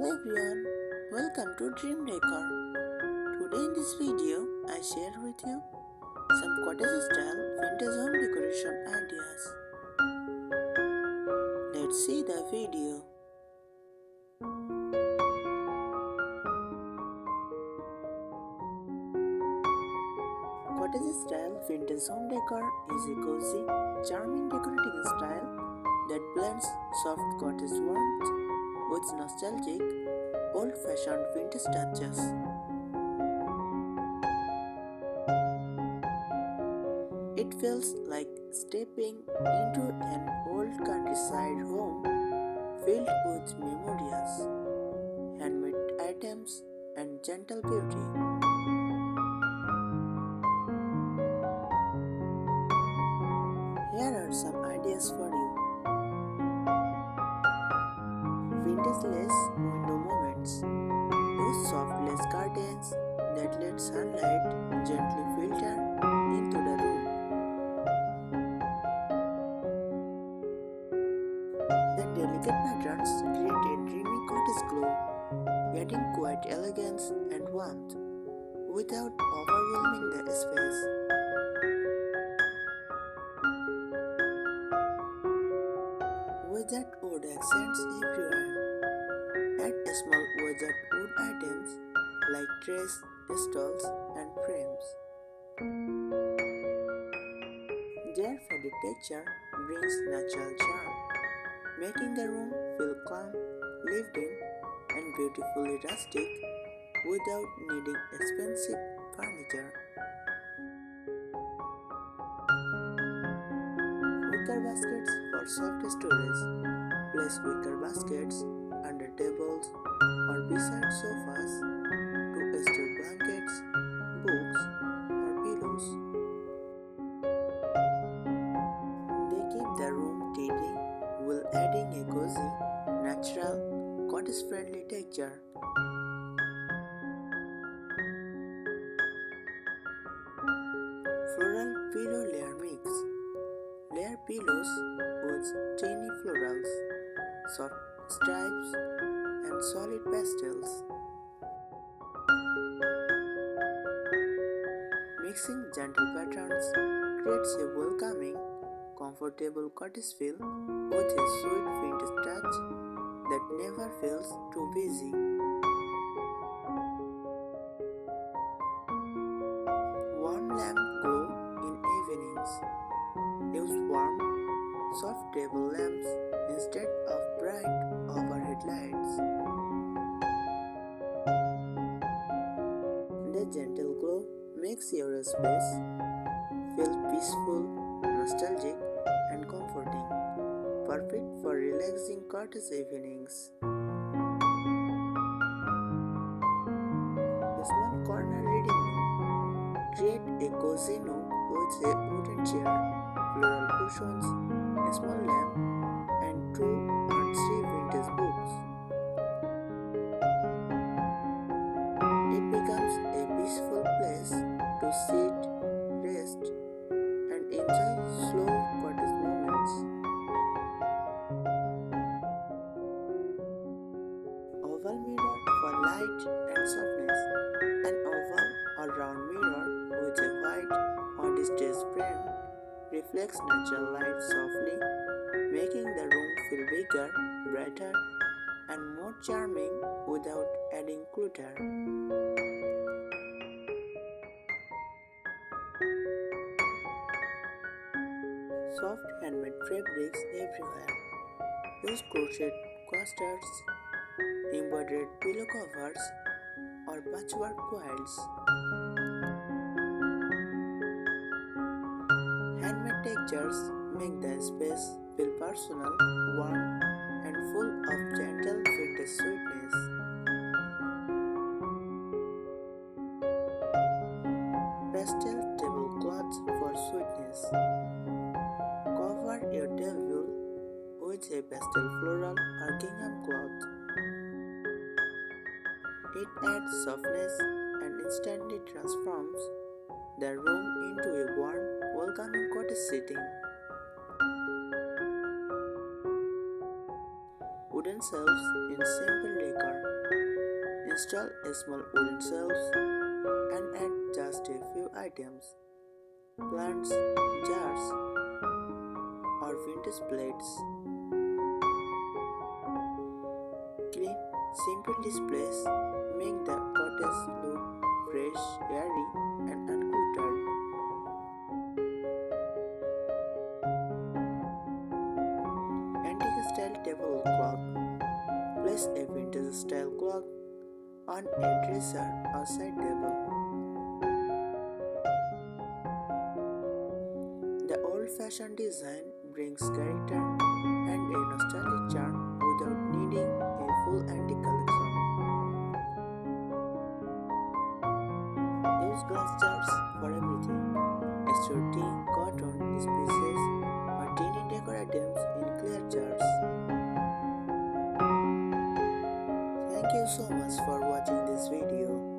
Hello everyone, welcome to Dream Decor. Today in this video, I share with you some cottage style vintage home decoration ideas. Let's see the video. Cottage style vintage home decor is a cozy, charming decorating style that blends soft cottage warmth with nostalgic, old-fashioned vintage touches. It feels like stepping into an old countryside home filled with memories, handmade items, and gentle beauty. Here are some ideas for you. Vintage lace window moments. Use soft lace curtains that let sunlight gently filter into the room. The delicate patterns create a dreamy cottage glow, adding quiet elegance and warmth without overwhelming the space. Weathered wood accents everywhere. Add small weathered wood items like trays, stools, and frames. Their faded texture brings natural charm, making the room feel calm, lived in, and beautifully rustic without needing expensive furniture. Wicker baskets for soft storage. Place wicker baskets under tables or beside sofas to store blankets, books, or pillows. They keep the room tidy while adding a cozy, natural, cottage-friendly texture. Floral pillow layer mix. Layer pillows with tiny florals, soft stripes, and solid pastels. Mixing gentle patterns creates a welcoming, comfortable cottage feel with a sweet vintage touch that never feels too busy. Warm lamp glow in evenings. Use warm, soft table lamps instead of bright overhead lights. The gentle glow makes your space feel peaceful, nostalgic, and comforting, perfect for relaxing cottage evenings. A small corner reading nook. Create a cozy nook with a wooden chair, floral cushions, a small lamp, and 2 or 3 vintage books. It becomes a peaceful place to sit, rest, and enjoy slow cottage moments. Oval mirror for light and softness. An oval or round mirror with a white or distressed frame reflects natural light softly, making the room feel bigger, brighter, and more charming without adding clutter. Soft handmade fabrics everywhere. Use crochet coasters, embroidered pillow covers, or patchwork quilts. Handmade textures make the space feel personal, warm, and full of gentle vintage sweetness. Pastel tablecloths for sweetness. Cover your table with a pastel floral or gingham cloth. It adds softness and instantly transforms the room into a warm, welcoming cottage setting. Wooden shelves in simple decor. Install small wooden shelves and add just a few items: plants, jars, or vintage plates. Clean, simple displays make the cottage look fresh, airy, and uncluttered. Antique style table clock. Place a vintage style clock on a dresser or side table. The old-fashioned design brings character and a nostalgic charm without needing a full antique collection. Use glass jars for everything. Store tea, cotton, spices, or tiny decor items in clear jars. Thank you so much for watching this video.